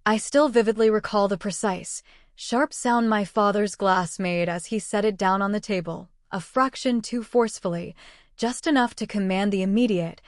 I still vividly recall the precise, sharp sound my father's glass made as he set it down on the table, a fraction too forcefully, just enough to command the immediate,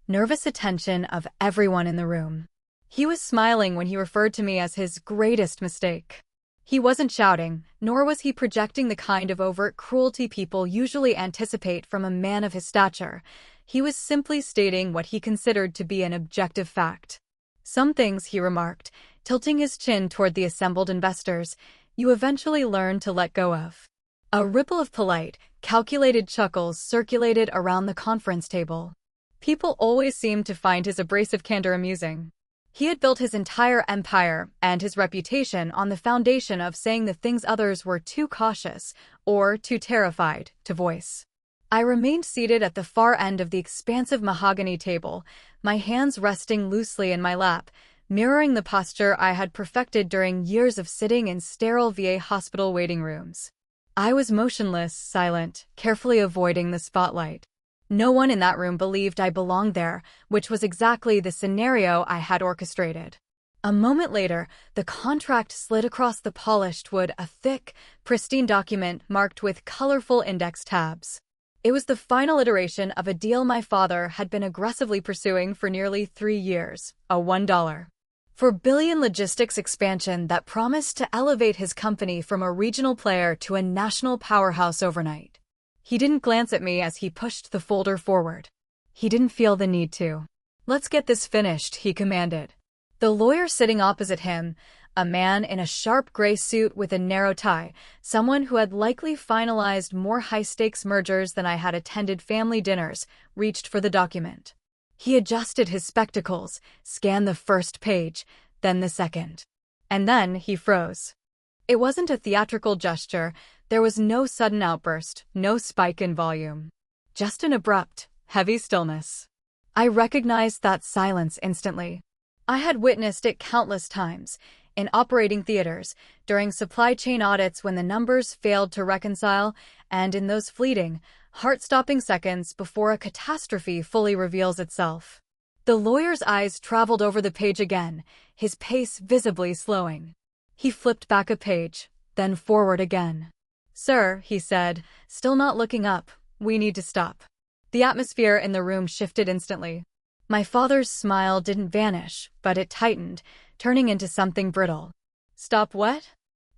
nervous attention of everyone in the room. He was smiling when he referred to me as his greatest mistake. He wasn't shouting, nor was he projecting the kind of overt cruelty people usually anticipate from a man of his stature. He was simply stating what he considered to be an objective fact. Some things, he remarked, tilting his chin toward the assembled investors, you eventually learn to let go of. A ripple of polite, calculated chuckles circulated around the conference table. People always seemed to find his abrasive candor amusing. He had built his entire empire and his reputation on the foundation of saying the things others were too cautious or too terrified to voice. I remained seated at the far end of the expansive mahogany table, my hands resting loosely in my lap, mirroring the posture I had perfected during years of sitting in sterile VA hospital waiting rooms. I was motionless, silent, carefully avoiding the spotlight. No one in that room believed I belonged there, which was exactly the scenario I had orchestrated. A moment later, the contract slid across the polished wood, a thick, pristine document marked with colorful index tabs. It was the final iteration of a deal my father had been aggressively pursuing for nearly 3 years, a $1 billion logistics expansion that promised to elevate his company from a regional player to a national powerhouse overnight. He didn't glance at me as he pushed the folder forward. He didn't feel the need to. "Let's get this finished," he commanded. The lawyer sitting opposite him, a man in a sharp gray suit with a narrow tie, someone who had likely finalized more high-stakes mergers than I had attended family dinners, reached for the document. He adjusted his spectacles, scanned the first page, then the second. And then he froze. It wasn't a theatrical gesture. There was no sudden outburst, no spike in volume. Just an abrupt, heavy stillness. I recognized that silence instantly. I had witnessed it countless times, in operating theaters, during supply chain audits when the numbers failed to reconcile, and in those fleeting, heart-stopping seconds before a catastrophe fully reveals itself. The lawyer's eyes traveled over the page again, his pace visibly slowing. He flipped back a page, then forward again. "Sir," he said, still not looking up, "we need to stop." The atmosphere in the room shifted instantly. My father's smile didn't vanish, but it tightened, turning into something brittle. "Stop what?"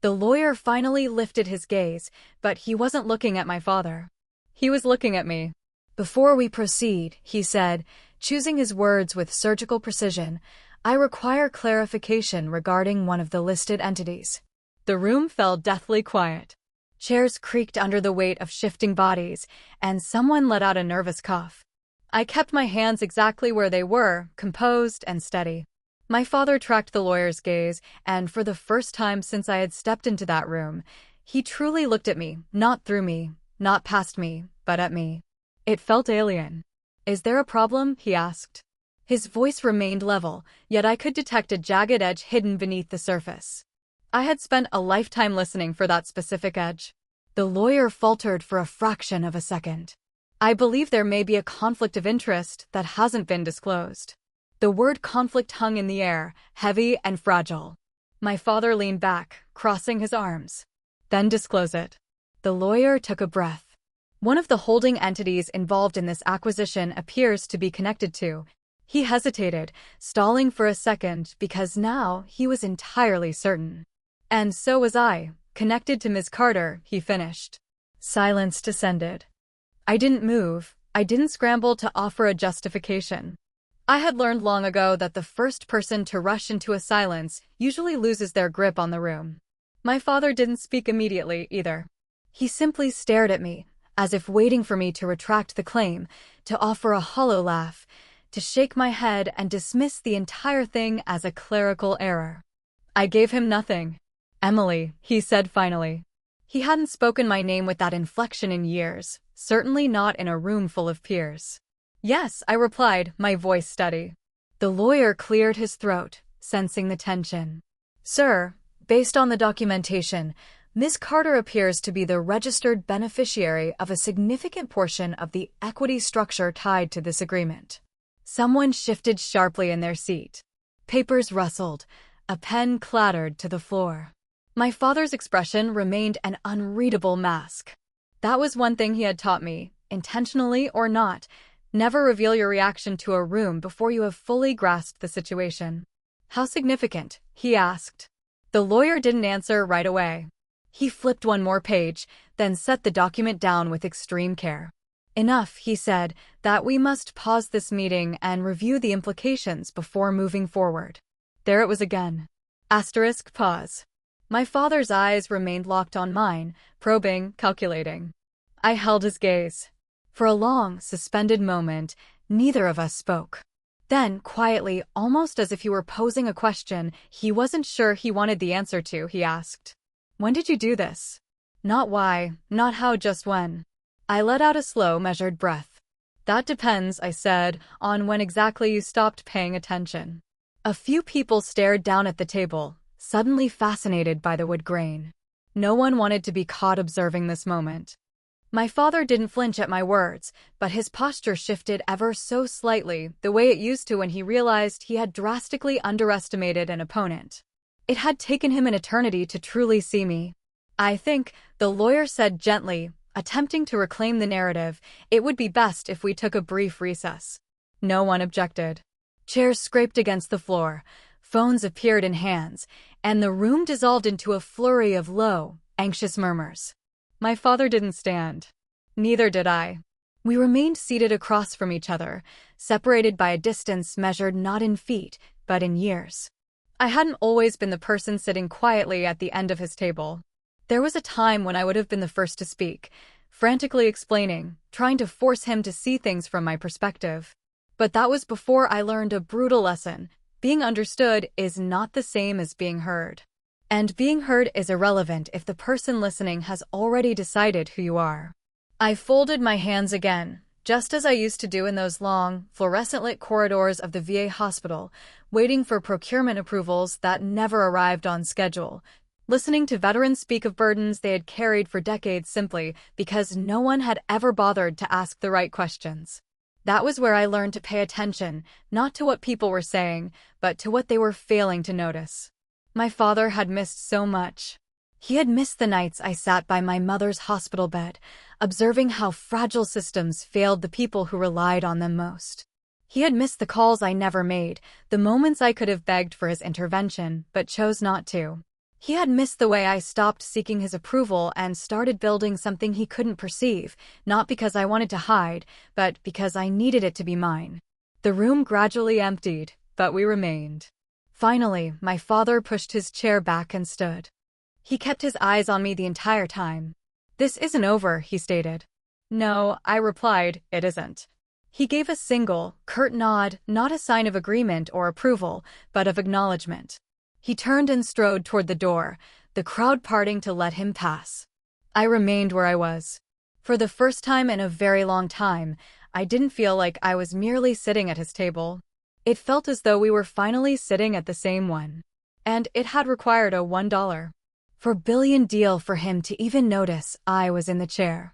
The lawyer finally lifted his gaze, but he wasn't looking at my father. He was looking at me. "Before we proceed," he said, choosing his words with surgical precision, "I require clarification regarding one of the listed entities." The room fell deathly quiet. Chairs creaked under the weight of shifting bodies, and someone let out a nervous cough. I kept my hands exactly where they were, composed and steady. My father tracked the lawyer's gaze, and for the first time since I had stepped into that room, he truly looked at me, not through me, not past me, but at me. It felt alien. "Is there a problem?" he asked. His voice remained level, yet I could detect a jagged edge hidden beneath the surface. I had spent a lifetime listening for that specific edge. The lawyer faltered for a fraction of a second. "I believe there may be a conflict of interest that hasn't been disclosed." The word conflict hung in the air, heavy and fragile. My father leaned back, crossing his arms. "Then disclose it." The lawyer took a breath. "One of the holding entities involved in this acquisition appears to be connected to." He hesitated, stalling for a second because now he was entirely certain. "And so was I, connected to Ms. Carter," he finished. Silence descended. I didn't move. I didn't scramble to offer a justification. I had learned long ago that the first person to rush into a silence usually loses their grip on the room. My father didn't speak immediately, either. He simply stared at me, as if waiting for me to retract the claim, to offer a hollow laugh, to shake my head and dismiss the entire thing as a clerical error. I gave him nothing. "Emily," he said finally. He hadn't spoken my name with that inflection in years, certainly not in a room full of peers. "Yes," I replied, my voice steady. The lawyer cleared his throat, sensing the tension. "Sir, based on the documentation, Ms. Carter appears to be the registered beneficiary of a significant portion of the equity structure tied to this agreement." Someone shifted sharply in their seat. Papers rustled. A pen clattered to the floor. My father's expression remained an unreadable mask. That was one thing he had taught me, intentionally or not. Never reveal your reaction to a room before you have fully grasped the situation. "How significant?" he asked. The lawyer didn't answer right away. He flipped one more page, then set the document down with extreme care. "Enough," he said, "that we must pause this meeting and review the implications before moving forward." There it was again. Pause. My father's eyes remained locked on mine, probing, calculating. I held his gaze. For a long, suspended moment, neither of us spoke. Then, quietly, almost as if he were posing a question he wasn't sure he wanted the answer to, he asked, "When did you do this?" Not why, not how, just when. I let out a slow, measured breath. "That depends," I said, "on when exactly you stopped paying attention." A few people stared down at the table, suddenly fascinated by the wood grain. No one wanted to be caught observing this moment. My father didn't flinch at my words, but his posture shifted ever so slightly, the way it used to when he realized he had drastically underestimated an opponent. It had taken him an eternity to truly see me. "I think," the lawyer said gently, attempting to reclaim the narrative, "it would be best if we took a brief recess." No one objected. Chairs scraped against the floor, phones appeared in hands, and the room dissolved into a flurry of low, anxious murmurs. My father didn't stand. Neither did I. We remained seated across from each other, separated by a distance measured not in feet, but in years. I hadn't always been the person sitting quietly at the end of his table. There was a time when I would have been the first to speak, frantically explaining, trying to force him to see things from my perspective. But that was before I learned a brutal lesson. Being understood is not the same as being heard. And being heard is irrelevant if the person listening has already decided who you are. I folded my hands again, just as I used to do in those long, fluorescent-lit corridors of the VA hospital, waiting for procurement approvals that never arrived on schedule, listening to veterans speak of burdens they had carried for decades simply because no one had ever bothered to ask the right questions. That was where I learned to pay attention, not to what people were saying, but to what they were failing to notice. My father had missed so much. He had missed the nights I sat by my mother's hospital bed, observing how fragile systems failed the people who relied on them most. He had missed the calls I never made, the moments I could have begged for his intervention, but chose not to. He had missed the way I stopped seeking his approval and started building something he couldn't perceive, not because I wanted to hide, but because I needed it to be mine. The room gradually emptied, but we remained. Finally, my father pushed his chair back and stood. He kept his eyes on me the entire time. "This isn't over," he stated. "No," I replied, "it isn't." He gave a single, curt nod, not a sign of agreement or approval, but of acknowledgement. He turned and strode toward the door, the crowd parting to let him pass. I remained where I was. For the first time in a very long time, I didn't feel like I was merely sitting at his table. It felt as though we were finally sitting at the same one. And it had required a $1 deal for him to even notice I was in the chair.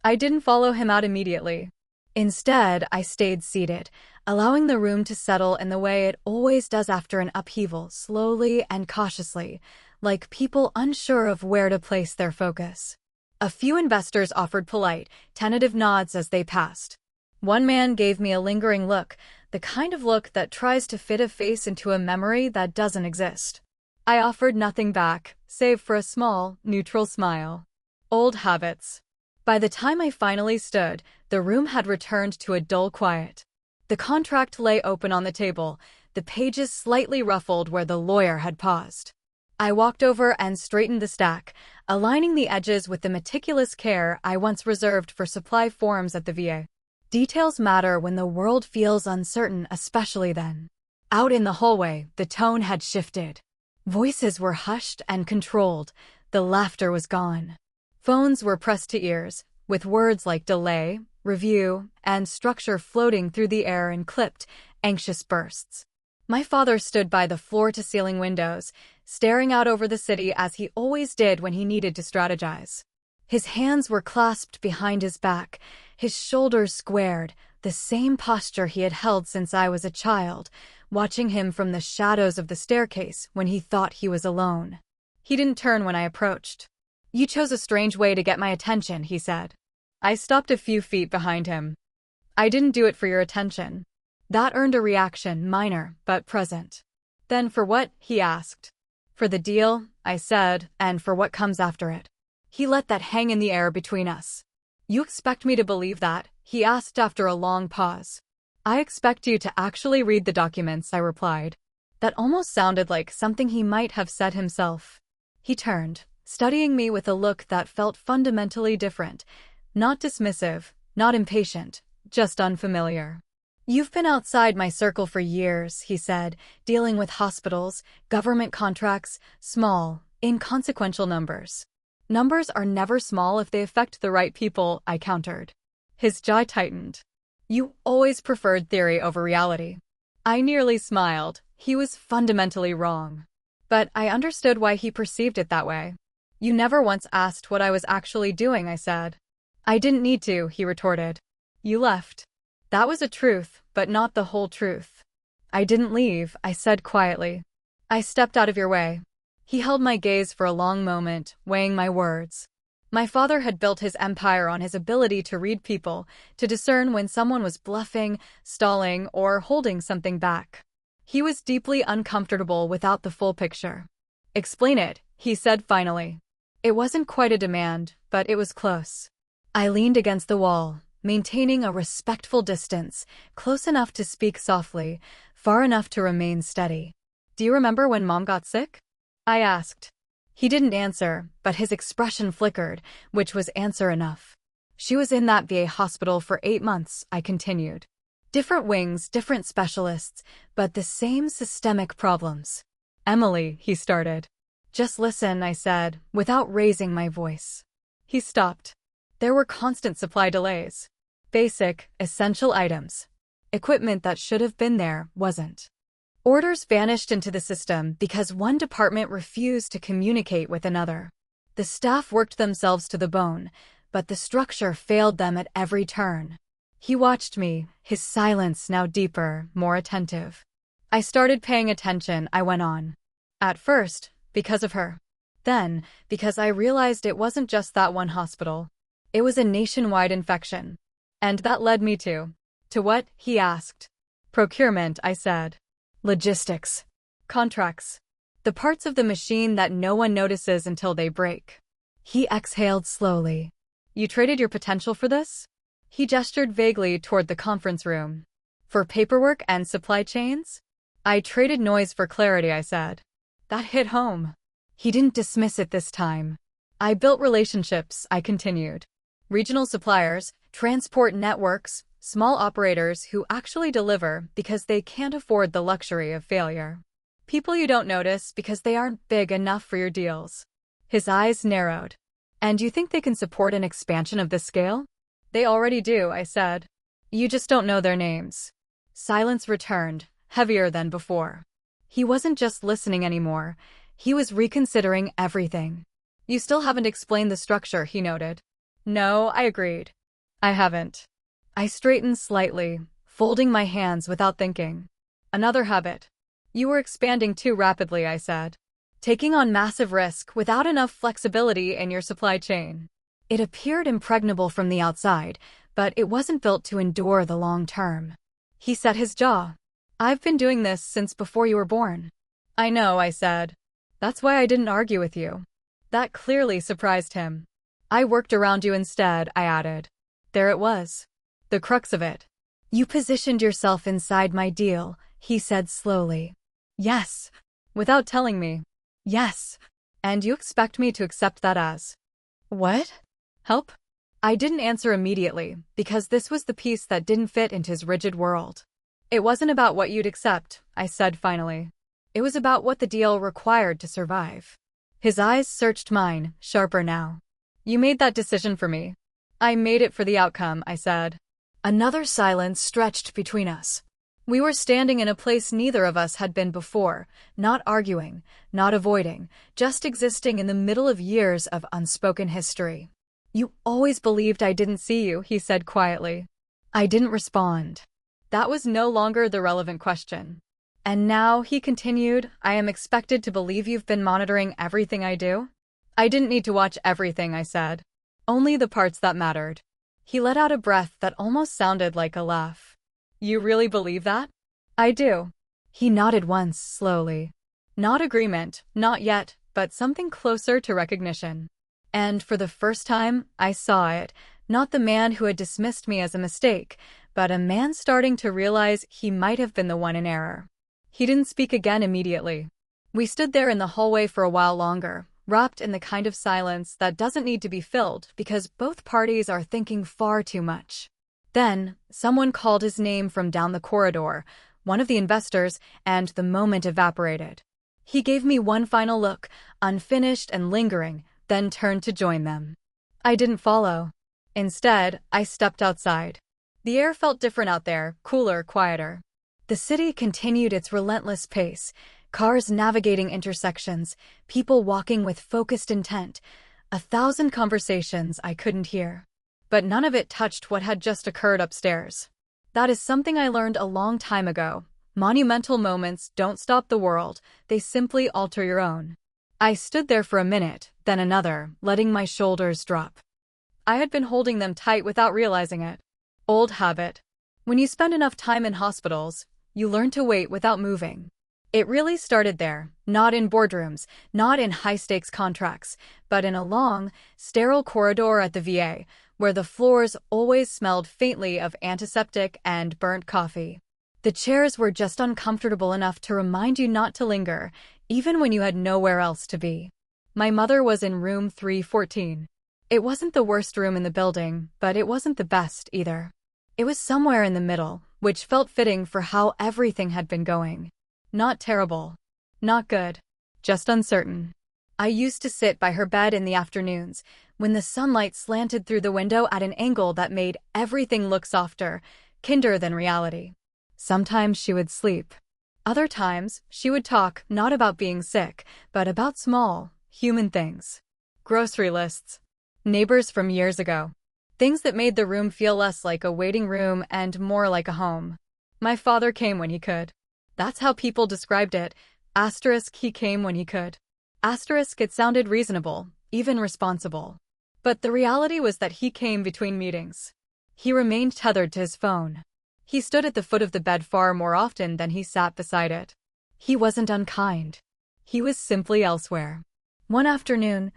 I didn't follow him out immediately. Instead, I stayed seated, allowing the room to settle in the way it always does after an upheaval, slowly and cautiously, like people unsure of where to place their focus. A few investors offered polite, tentative nods as they passed. One man gave me a lingering look, the kind of look that tries to fit a face into a memory that doesn't exist. I offered nothing back, save for a small, neutral smile. Old habits. By the time I finally stood, the room had returned to a dull quiet. The contract lay open on the table, the pages slightly ruffled where the lawyer had paused. I walked over and straightened the stack, aligning the edges with the meticulous care I once reserved for supply forms at the VA. Details matter when the world feels uncertain, especially then. Out in the hallway, the tone had shifted. Voices were hushed and controlled, the laughter was gone. Phones were pressed to ears, with words like delay, review, and structure floating through the air in clipped, anxious bursts. My father stood by the floor-to-ceiling windows, staring out over the city as he always did when he needed to strategize. His hands were clasped behind his back, his shoulders squared, the same posture he had held since I was a child, watching him from the shadows of the staircase when he thought he was alone. He didn't turn when I approached. "You chose a strange way to get my attention," he said. I stopped a few feet behind him. "I didn't do it for your attention." That earned a reaction, minor, but present. "Then for what?" he asked. "For the deal," I said, "and for what comes after it." He let that hang in the air between us. "You expect me to believe that?" he asked after a long pause. "I expect you to actually read the documents," I replied. That almost sounded like something he might have said himself. He turned, studying me with a look that felt fundamentally different. Not dismissive, not impatient, just unfamiliar. "You've been outside my circle for years," he said, "dealing with hospitals, government contracts, small, inconsequential numbers." "Numbers are never small if they affect the right people," I countered. His jaw tightened. "You always preferred theory over reality." I nearly smiled. He was fundamentally wrong. But I understood why he perceived it that way. "You never once asked what I was actually doing," I said. "I didn't need to," he retorted. "You left." That was a truth, but not the whole truth. "I didn't leave," I said quietly. "I stepped out of your way." He held my gaze for a long moment, weighing my words. My father had built his empire on his ability to read people, to discern when someone was bluffing, stalling, or holding something back. He was deeply uncomfortable without the full picture. "Explain it," he said finally. It wasn't quite a demand, but it was close. I leaned against the wall, maintaining a respectful distance, close enough to speak softly, far enough to remain steady. "Do you remember when Mom got sick?" I asked. He didn't answer, but his expression flickered, which was answer enough. "She was in that VA hospital for 8 months, I continued. "Different wings, different specialists, but the same systemic problems." "Emily," he started. "Just listen," I said, without raising my voice. He stopped. There were constant supply delays. Basic, essential items. Equipment that should have been there wasn't. Orders vanished into the system because one department refused to communicate with another. The staff worked themselves to the bone, but the structure failed them at every turn. He watched me, his silence now deeper, more attentive. "I started paying attention," I went on. "At first, because of her. Then, because I realized it wasn't just that one hospital. It was a nationwide infection. And that led me to..." "To what?" he asked. "Procurement," I said. "Logistics. Contracts. The parts of the machine that no one notices until they break." He exhaled slowly. "You traded your potential for this?" He gestured vaguely toward the conference room. "For paperwork and supply chains?" "I traded noise for clarity," I said. That hit home. He didn't dismiss it this time. "I built relationships," I continued. "Regional suppliers, transport networks, small operators who actually deliver because they can't afford the luxury of failure. People you don't notice because they aren't big enough for your deals." His eyes narrowed. "And you think they can support an expansion of this scale?" "They already do," I said. "You just don't know their names." Silence returned, heavier than before. He wasn't just listening anymore. He was reconsidering everything. "You still haven't explained the structure," he noted. "No," I agreed. "I haven't." I straightened slightly, folding my hands without thinking. "Another habit. You were expanding too rapidly," I said. "Taking on massive risk without enough flexibility in your supply chain." It appeared impregnable from the outside, but it wasn't built to endure the long term. He set his jaw. "I've been doing this since before you were born." "I know," I said. "That's why I didn't argue with you." That clearly surprised him. "I worked around you instead," I added. There it was. The crux of it. "You positioned yourself inside my deal," he said slowly. "Yes." "Without telling me." "Yes." "And you expect me to accept that as..." "What?" "Help?" I didn't answer immediately, because this was the piece that didn't fit into his rigid world. "It wasn't about what you'd accept," I said finally. "It was about what the deal required to survive." His eyes searched mine, sharper now. "You made that decision for me." "I made it for the outcome," I said. Another silence stretched between us. We were standing in a place neither of us had been before, not arguing, not avoiding, just existing in the middle of years of unspoken history. "You always believed I didn't see you," he said quietly. I didn't respond. That was no longer the relevant question. And now, he continued, I am expected to believe you've been monitoring everything I do? I didn't need to watch everything, I said. Only the parts that mattered. He let out a breath that almost sounded like a laugh. You really believe that? I do. He nodded once, slowly. Not agreement, not yet, but something closer to recognition. And for the first time, I saw it, not the man who had dismissed me as a mistake, but a man starting to realize he might have been the one in error. He didn't speak again immediately. We stood there in the hallway for a while longer, wrapped in the kind of silence that doesn't need to be filled because both parties are thinking far too much. Then, someone called his name from down the corridor, one of the investors, and the moment evaporated. He gave me one final look, unfinished and lingering, then turned to join them. I didn't follow. Instead, I stepped outside. The air felt different out there, cooler, quieter. The city continued its relentless pace, cars navigating intersections, people walking with focused intent, 1,000 conversations I couldn't hear. But none of it touched what had just occurred upstairs. That is something I learned a long time ago. Monumental moments don't stop the world, they simply alter your own. I stood there for a minute, then another, letting my shoulders drop. I had been holding them tight without realizing it. Old habit. When you spend enough time in hospitals, you learn to wait without moving. It really started there, not in boardrooms, not in high-stakes contracts, but in a long, sterile corridor at the VA, where the floors always smelled faintly of antiseptic and burnt coffee. The chairs were just uncomfortable enough to remind you not to linger, even when you had nowhere else to be. My mother was in room 314. It wasn't the worst room in the building, but it wasn't the best either. It was somewhere in the middle, which felt fitting for how everything had been going. Not terrible. Not good. Just uncertain. I used to sit by her bed in the afternoons, when the sunlight slanted through the window at an angle that made everything look softer, kinder than reality. Sometimes she would sleep. Other times, she would talk not about being sick, but about small, human things. Grocery lists. Neighbors from years ago. Things that made the room feel less like a waiting room and more like a home. My father came when he could. That's how people described it. Asterisk, he came when he could. Asterisk, it sounded reasonable, even responsible. But the reality was that he came between meetings. He remained tethered to his phone. He stood at the foot of the bed far more often than he sat beside it. He wasn't unkind. He was simply elsewhere. One afternoon,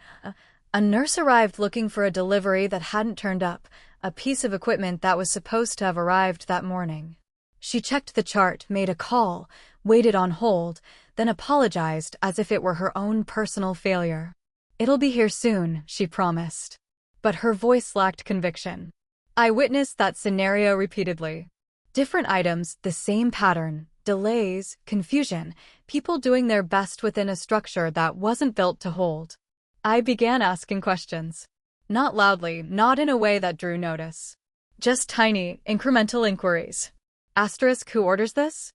a nurse arrived looking for a delivery that hadn't turned up, a piece of equipment that was supposed to have arrived that morning. She checked the chart, made a call, waited on hold, then apologized as if it were her own personal failure. It'll be here soon, she promised. But her voice lacked conviction. I witnessed that scenario repeatedly. Different items, the same pattern, delays, confusion, people doing their best within a structure that wasn't built to hold. I began asking questions. Not loudly, not in a way that drew notice. Just tiny, incremental inquiries. Asterisk, who orders this?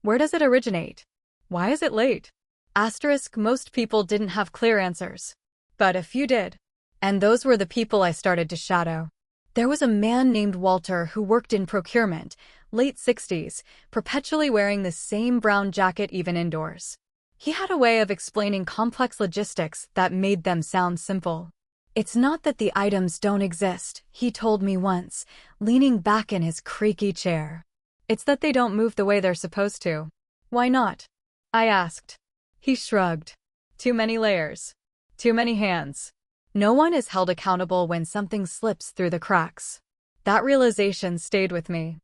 Where does it originate? Why is it late? Asterisk, most people didn't have clear answers. But a few did. And those were the people I started to shadow. There was a man named Walter who worked in procurement, late 60s, perpetually wearing the same brown jacket even indoors. He had a way of explaining complex logistics that made them sound simple. It's not that the items don't exist, he told me once, leaning back in his creaky chair. It's that they don't move the way they're supposed to. Why not? I asked. He shrugged. Too many layers. Too many hands. No one is held accountable when something slips through the cracks. That realization stayed with me.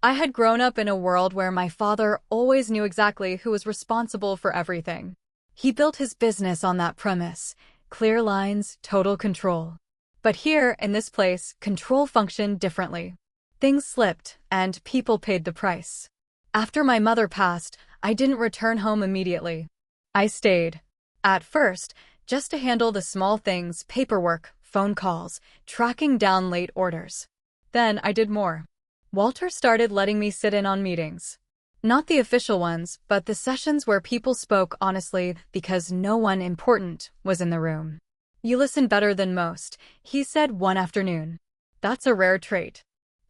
I had grown up in a world where my father always knew exactly who was responsible for everything. He built his business on that premise. Clear lines, total control. But here, in this place, control functioned differently. Things slipped, and people paid the price. After my mother passed, I didn't return home immediately. I stayed. At first, just to handle the small things, paperwork, phone calls, tracking down late orders. Then I did more. Walter started letting me sit in on meetings. Not the official ones, but the sessions where people spoke honestly because no one important was in the room. You listen better than most, he said one afternoon. That's a rare trait.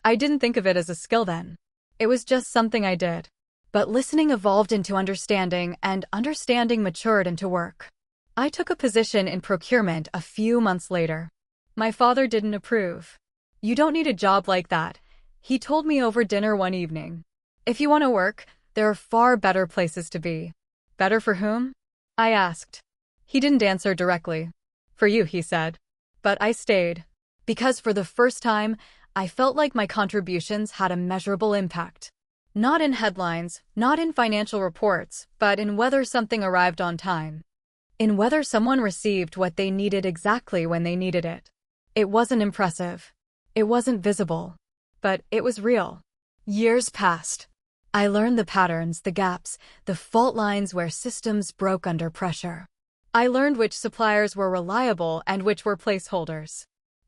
I didn't think of it as a skill then. It was just something I did. But listening evolved into understanding, and understanding matured into work. I took a position in procurement a few months later. My father didn't approve. "You don't need a job like that," he told me over dinner one evening. "If you want to work, there are far better places to be." "Better for whom?" I asked. He didn't answer directly. "For you," he said. But I stayed. Because for the first time, I felt like my contributions had a measurable impact. Not in headlines, not in financial reports, but in whether something arrived on time. In whether someone received what they needed exactly when they needed it. It wasn't impressive. It wasn't visible. But it was real. Years passed. I learned the patterns, the gaps, the fault lines where systems broke under pressure. I learned which suppliers were reliable and which were placeholders.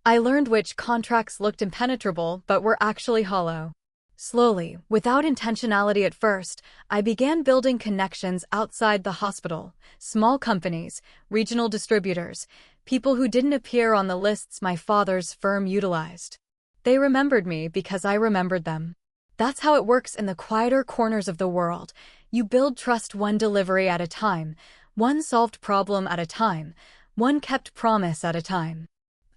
I learned which contracts looked impenetrable but were actually hollow. Slowly, without intentionality at first, I began building connections outside the hospital, small companies, regional distributors, people who didn't appear on the lists my father's firm utilized. They remembered me because I remembered them. That's how it works in the quieter corners of the world. You build trust one delivery at a time, one solved problem at a time, one kept promise at a time.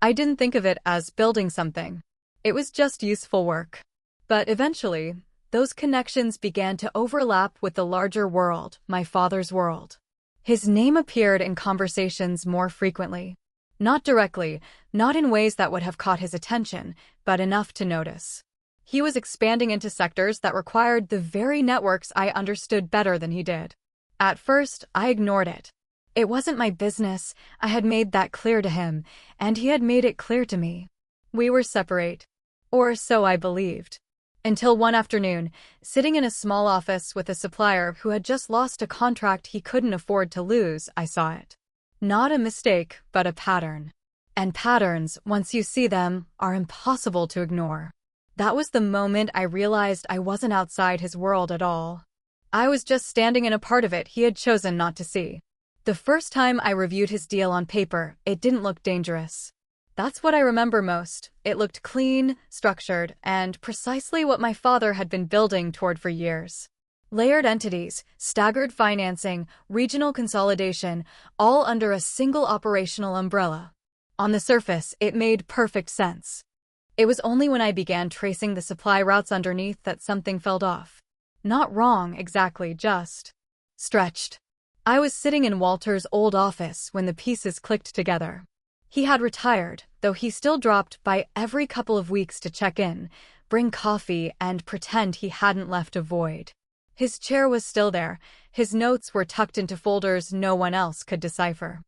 I didn't think of it as building something. It was just useful work. But eventually, those connections began to overlap with the larger world, my father's world. His name appeared in conversations more frequently. Not directly, not in ways that would have caught his attention, but enough to notice. He was expanding into sectors that required the very networks I understood better than he did. At first, I ignored it. It wasn't my business. I had made that clear to him, and he had made it clear to me. We were separate. Or so I believed. Until one afternoon, sitting in a small office with a supplier who had just lost a contract he couldn't afford to lose, I saw it. Not a mistake, but a pattern. And patterns, once you see them, are impossible to ignore. That was the moment I realized I wasn't outside his world at all. I was just standing in a part of it he had chosen not to see. The first time I reviewed his deal on paper, it didn't look dangerous. That's what I remember most. It looked clean, structured, and precisely what my father had been building toward for years. Layered entities, staggered financing, regional consolidation, all under a single operational umbrella. On the surface, it made perfect sense. It was only when I began tracing the supply routes underneath that something fell off. Not wrong, exactly, just stretched. I was sitting in Walter's old office when the pieces clicked together. He had retired, though he still dropped by every couple of weeks to check in, bring coffee, and pretend he hadn't left a void. His chair was still there. His notes were tucked into folders no one else could decipher.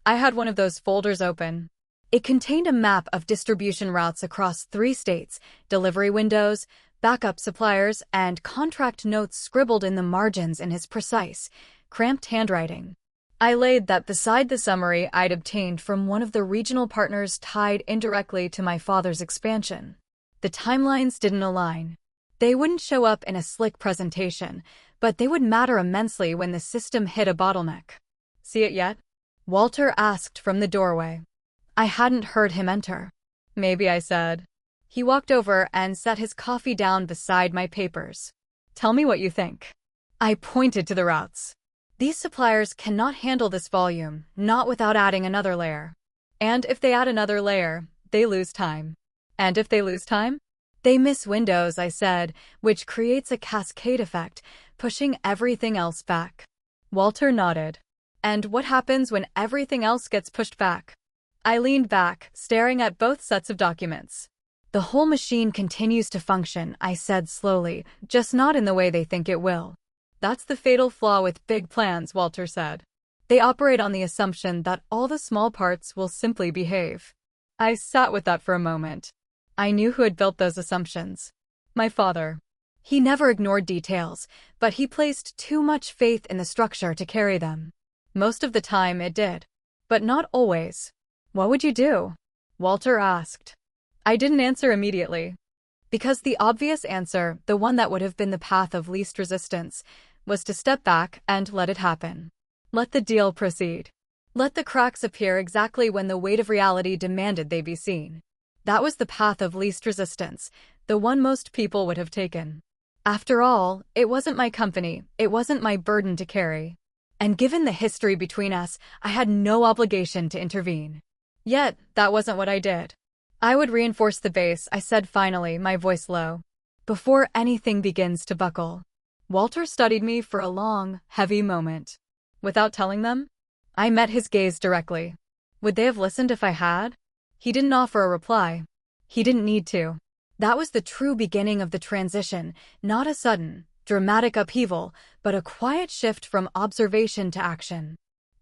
I had one of those folders open. It contained a map of distribution routes across 3 states, delivery windows, backup suppliers, and contract notes scribbled in the margins in his precise, cramped handwriting. I laid that beside the summary I'd obtained from one of the regional partners tied indirectly to my father's expansion. The timelines didn't align. They wouldn't show up in a slick presentation, but they would matter immensely when the system hit a bottleneck. "See it yet?" Walter asked from the doorway. I hadn't heard him enter. "Maybe," I said. He walked over and set his coffee down beside my papers. "Tell me what you think." I pointed to the routes. These suppliers cannot handle this volume, not without adding another layer. And if they add another layer, they lose time. And if they lose time? They miss windows, I said, which creates a cascade effect, pushing everything else back. Walter nodded. And what happens when everything else gets pushed back? I leaned back, staring at both sets of documents. The whole machine continues to function, I said slowly, just not in the way they think it will. That's the fatal flaw with big plans, Walter said. They operate on the assumption that all the small parts will simply behave. I sat with that for a moment. I knew who had built those assumptions. My father. He never ignored details, but he placed too much faith in the structure to carry them. Most of the time it did. But not always. "What would you do?" Walter asked. I didn't answer immediately. Because the obvious answer, the one that would have been the path of least resistance, was to step back and let it happen. Let the deal proceed. Let the cracks appear exactly when the weight of reality demanded they be seen. That was the path of least resistance, the one most people would have taken. After all, it wasn't my company, it wasn't my burden to carry. And given the history between us, I had no obligation to intervene. Yet, that wasn't what I did. I would reinforce the base, I said finally, my voice low. Before anything begins to buckle. Walter studied me for a long, heavy moment. Without telling them? I met his gaze directly. Would they have listened if I had? He didn't offer a reply. He didn't need to. That was the true beginning of the transition, not a sudden, dramatic upheaval, but a quiet shift from observation to action.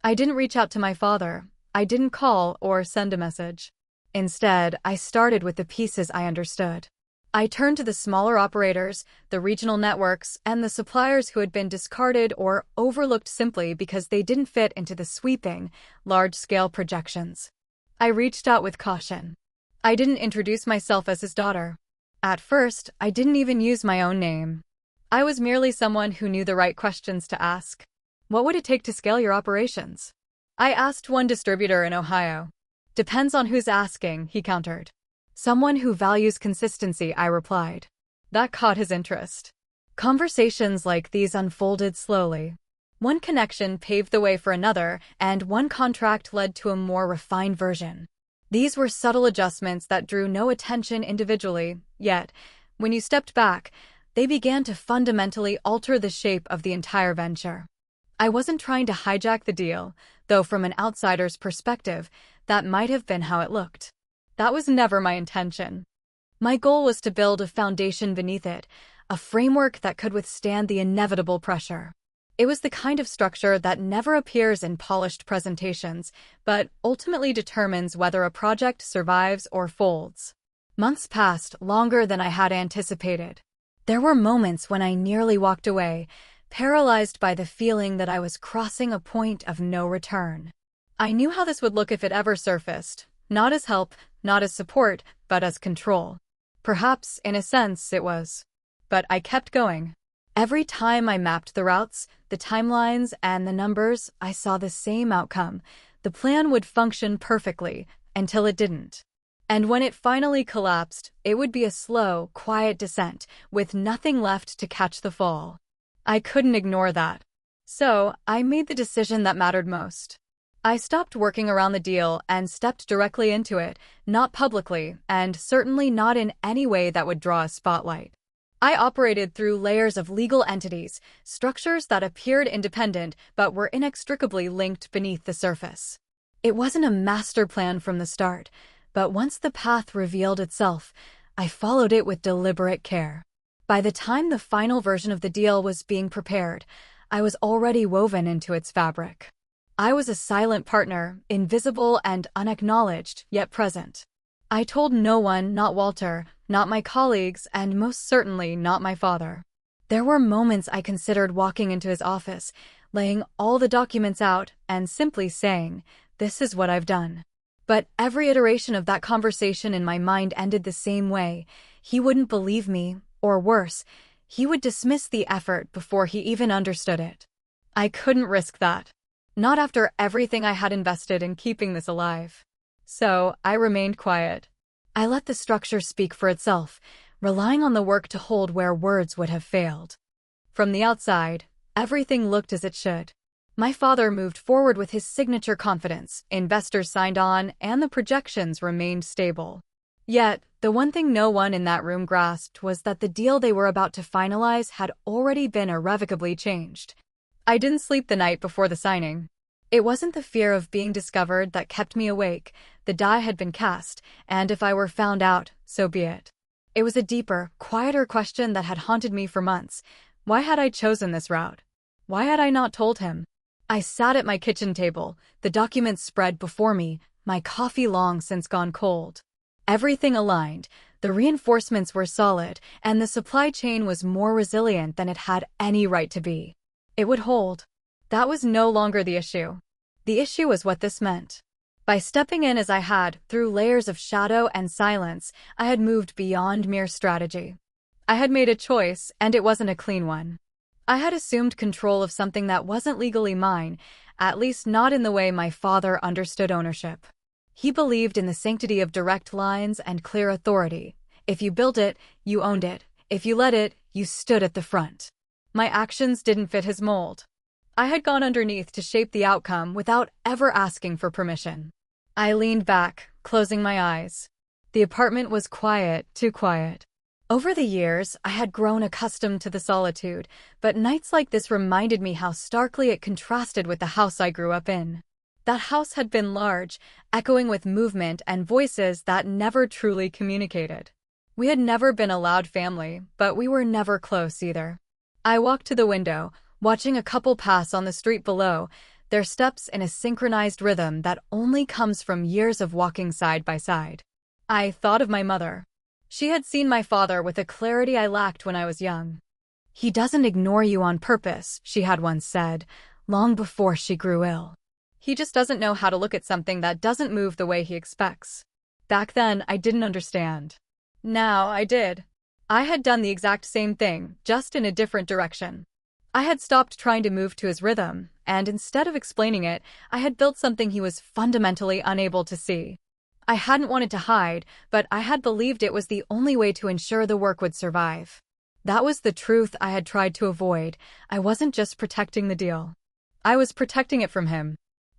I didn't reach out to my father. I didn't call or send a message. Instead, I started with the pieces I understood. I turned to the smaller operators, the regional networks, and the suppliers who had been discarded or overlooked simply because they didn't fit into the sweeping, large-scale projections. I reached out with caution. I didn't introduce myself as his daughter. At first, I didn't even use my own name. I was merely someone who knew the right questions to ask. What would it take to scale your operations? I asked one distributor in Ohio. Depends on who's asking, he countered. Someone who values consistency, I replied. That caught his interest. Conversations like these unfolded slowly. One connection paved the way for another, and one contract led to a more refined version. These were subtle adjustments that drew no attention individually, yet, when you stepped back, they began to fundamentally alter the shape of the entire venture. I wasn't trying to hijack the deal, though from an outsider's perspective, that might have been how it looked. That was never my intention. My goal was to build a foundation beneath it, a framework that could withstand the inevitable pressure. It was the kind of structure that never appears in polished presentations, but ultimately determines whether a project survives or folds. Months passed, longer than I had anticipated. There were moments when I nearly walked away, paralyzed by the feeling that I was crossing a point of no return. I knew how this would look if it ever surfaced, not as help, not as support, but as control. Perhaps, in a sense, it was. But I kept going. Every time I mapped the routes, the timelines, and the numbers, I saw the same outcome. The plan would function perfectly, until it didn't. And when it finally collapsed, it would be a slow, quiet descent, with nothing left to catch the fall. I couldn't ignore that. So, I made the decision that mattered most. I stopped working around the deal and stepped directly into it, not publicly, and certainly not in any way that would draw a spotlight. I operated through layers of legal entities, structures that appeared independent but were inextricably linked beneath the surface. It wasn't a master plan from the start, but once the path revealed itself, I followed it with deliberate care. By the time the final version of the deal was being prepared, I was already woven into its fabric. I was a silent partner, invisible and unacknowledged, yet present. I told no one, not Walter, not my colleagues, and most certainly not my father. There were moments I considered walking into his office, laying all the documents out, and simply saying, "This is what I've done." But every iteration of that conversation in my mind ended the same way. He wouldn't believe me, or worse, he would dismiss the effort before he even understood it. I couldn't risk that. Not after everything I had invested in keeping this alive. So, I remained quiet. I let the structure speak for itself, relying on the work to hold where words would have failed. From the outside, everything looked as it should. My father moved forward with his signature confidence, investors signed on, and the projections remained stable. Yet, the one thing no one in that room grasped was that the deal they were about to finalize had already been irrevocably changed. I didn't sleep the night before the signing. It wasn't the fear of being discovered that kept me awake. The die had been cast, and if I were found out, so be it. It was a deeper, quieter question that had haunted me for months. Why had I chosen this route? Why had I not told him? I sat at my kitchen table, the documents spread before me, my coffee long since gone cold. Everything aligned, the reinforcements were solid, and the supply chain was more resilient than it had any right to be. It would hold. That was no longer the issue. The issue was what this meant. By stepping in as I had, through layers of shadow and silence, I had moved beyond mere strategy. I had made a choice, and it wasn't a clean one. I had assumed control of something that wasn't legally mine, at least not in the way my father understood ownership. He believed in the sanctity of direct lines and clear authority. If you built it, you owned it. If you led it, you stood at the front. My actions didn't fit his mold. I had gone underneath to shape the outcome without ever asking for permission. I leaned back, closing my eyes. The apartment was quiet, too quiet. Over the years, I had grown accustomed to the solitude, but nights like this reminded me how starkly it contrasted with the house I grew up in. That house had been large, echoing with movement and voices that never truly communicated. We had never been a loud family, but we were never close either. I walked to the window, watching a couple pass on the street below, their steps in a synchronized rhythm that only comes from years of walking side by side. I thought of my mother. She had seen my father with a clarity I lacked when I was young. "He doesn't ignore you on purpose," she had once said, long before she grew ill. "He just doesn't know how to look at something that doesn't move the way he expects." Back then, I didn't understand. Now, I did. I had done the exact same thing, just in a different direction. I had stopped trying to move to his rhythm, and instead of explaining it, I had built something he was fundamentally unable to see. I hadn't wanted to hide, but I had believed it was the only way to ensure the work would survive. That was the truth I had tried to avoid. I wasn't just protecting the deal. I was protecting it from him.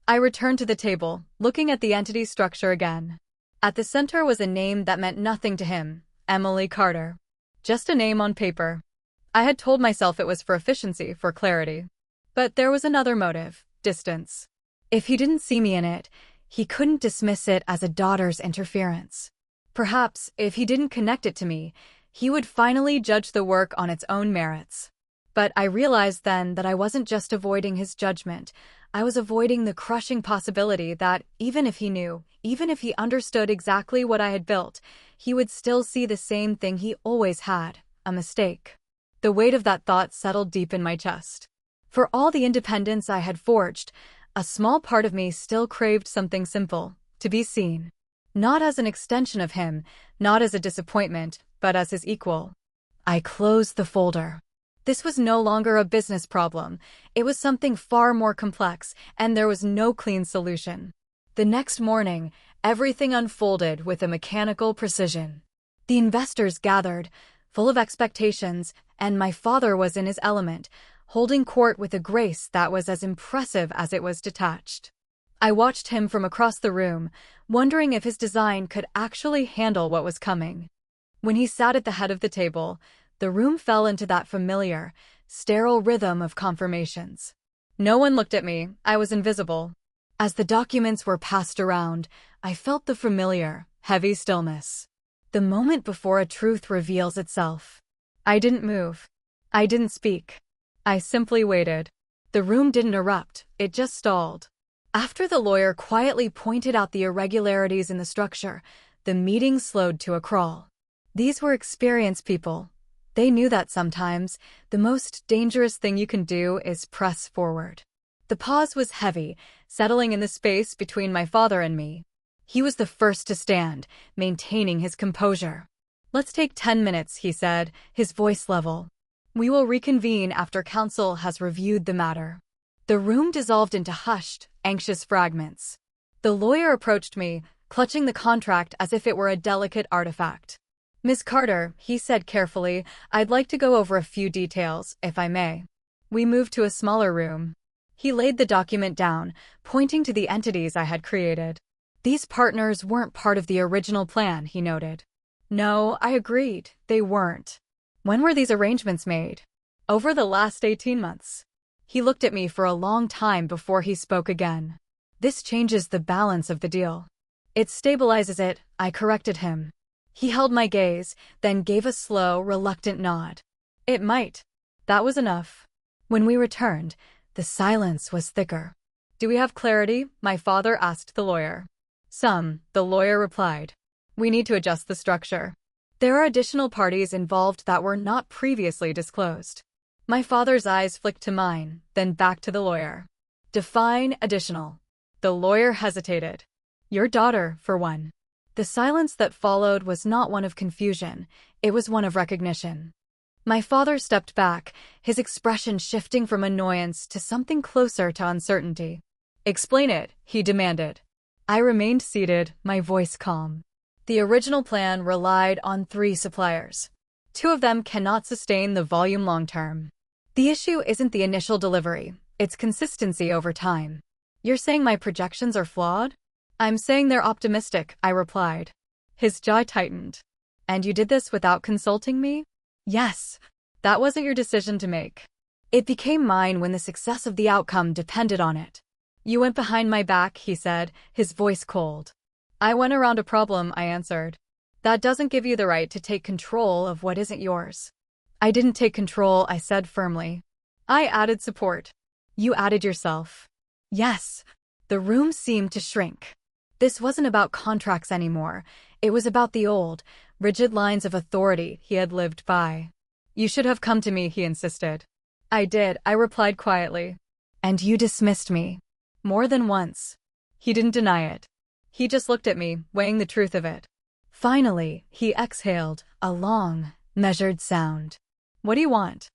I returned to the table, looking at the entity's structure again. At the center was a name that meant nothing to him, Emily Carter. Just a name on paper. I had told myself it was for efficiency, for clarity. But there was another motive, distance. If he didn't see me in it, he couldn't dismiss it as a daughter's interference. Perhaps, if he didn't connect it to me, he would finally judge the work on its own merits. But I realized then that I wasn't just avoiding his judgment. I was avoiding the crushing possibility that even if he knew, even if he understood exactly what I had built, he would still see the same thing he always had, a mistake. The weight of that thought settled deep in my chest. For all the independence I had forged, a small part of me still craved something simple, to be seen. Not as an extension of him, not as a disappointment, but as his equal. I closed the folder. This was no longer a business problem. It was something far more complex, and there was no clean solution. The next morning, everything unfolded with a mechanical precision. The investors gathered, full of expectations, and my father was in his element, holding court with a grace that was as impressive as it was detached. I watched him from across the room, wondering if his design could actually handle what was coming. When he sat at the head of the table, the room fell into that familiar, sterile rhythm of confirmations. No one looked at me. I was invisible. As the documents were passed around, I felt the familiar, heavy stillness. The moment before a truth reveals itself. I didn't move. I didn't speak. I simply waited. The room didn't erupt, it just stalled. After the lawyer quietly pointed out the irregularities in the structure, the meeting slowed to a crawl. These were experienced people. They knew that sometimes, the most dangerous thing you can do is press forward. The pause was heavy, settling in the space between my father and me. He was the first to stand, maintaining his composure. "Let's take 10 minutes, he said, his voice level. "We will reconvene after counsel has reviewed the matter." The room dissolved into hushed, anxious fragments. The lawyer approached me, clutching the contract as if it were a delicate artifact. "Miss Carter," he said carefully, "I'd like to go over a few details, if I may." We moved to a smaller room. He laid the document down, pointing to the entities I had created. "These partners weren't part of the original plan," he noted. No, I agreed, they weren't. "When were these arrangements made?" "Over the last 18 months. He looked at me for a long time before he spoke again. "This changes the balance of the deal." "It stabilizes it," I corrected him. He held my gaze, then gave a slow, reluctant nod. "It might." That was enough. When we returned, the silence was thicker. "Do we have clarity?" my father asked the lawyer. "Some," the lawyer replied. "We need to adjust the structure. There are additional parties involved that were not previously disclosed." My father's eyes flicked to mine, then back to the lawyer. "Define additional." The lawyer hesitated. "Your daughter, for one." The silence that followed was not one of confusion, it was one of recognition. My father stepped back, his expression shifting from annoyance to something closer to uncertainty. "Explain it," he demanded. I remained seated, my voice calm. The original plan relied on 3 suppliers. 2 of them cannot sustain the volume long term. The issue isn't the initial delivery, it's consistency over time. You're saying my projections are flawed? I'm saying they're optimistic, I replied. His jaw tightened. And you did this without consulting me? Yes. That wasn't your decision to make. It became mine when the success of the outcome depended on it. You went behind my back, he said, his voice cold. I went around a problem, I answered. That doesn't give you the right to take control of what isn't yours. I didn't take control, I said firmly. I added support. You added yourself. Yes. The room seemed to shrink. This wasn't about contracts anymore. It was about the old, rigid lines of authority he had lived by. You should have come to me, he insisted. I did, I replied quietly. And you dismissed me. More than once. He didn't deny it. He just looked at me, weighing the truth of it. Finally, he exhaled, a long, measured sound. What do you want?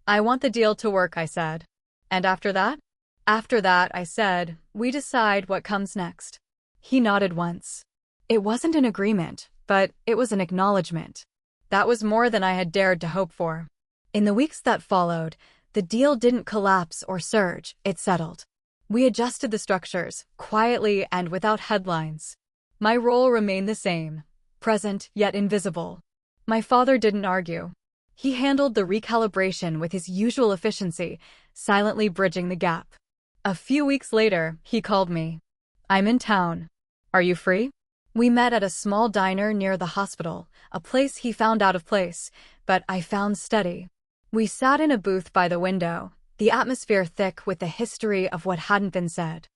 I want the deal to work, I said. And after that? After that, I said, we decide what comes next. He nodded once. It wasn't an agreement, but it was an acknowledgement. That was more than I had dared to hope for. In the weeks that followed, the deal didn't collapse or surge, it settled. We adjusted the structures, quietly and without headlines. My role remained the same, present yet invisible. My father didn't argue. He handled the recalibration with his usual efficiency, silently bridging the gap. A few weeks later, he called me. I'm in town. Are you free? We met at a small diner near the hospital, a place he found out of place, but I found steady. We sat in a booth by the window, the atmosphere thick with the history of what hadn't been said.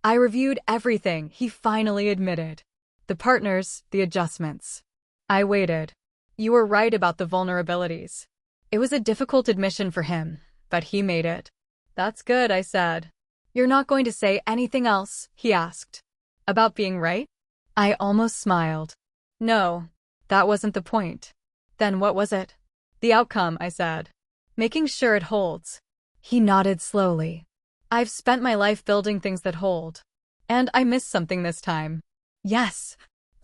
I reviewed everything, he finally admitted. The partners, the adjustments. I waited. You were right about the vulnerabilities. It was a difficult admission for him, but he made it. That's good, I said. You're not going to say anything else, he asked. About being right? I almost smiled. No, that wasn't the point. Then what was it? The outcome, I said. Making sure it holds. He nodded slowly. I've spent my life building things that hold. And I missed something this time. Yes.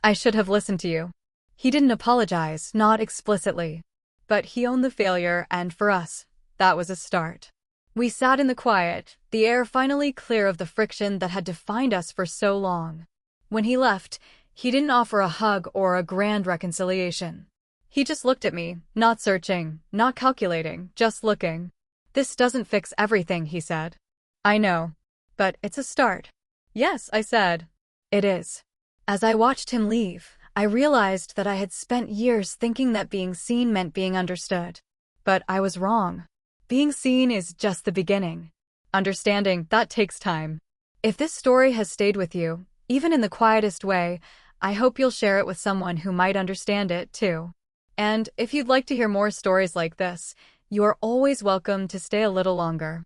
I should have listened to you. He didn't apologize, not explicitly. But he owned the failure, and for us, that was a start. We sat in the quiet, the air finally clear of the friction that had defined us for so long. When he left, he didn't offer a hug or a grand reconciliation. He just looked at me, not searching, not calculating, just looking. This doesn't fix everything, he said. I know. But it's a start. Yes, I said. It is. As I watched him leave, I realized that I had spent years thinking that being seen meant being understood. But I was wrong. Being seen is just the beginning. Understanding, that takes time. If this story has stayed with you, even in the quietest way, I hope you'll share it with someone who might understand it, too. And if you'd like to hear more stories like this, you are always welcome to stay a little longer.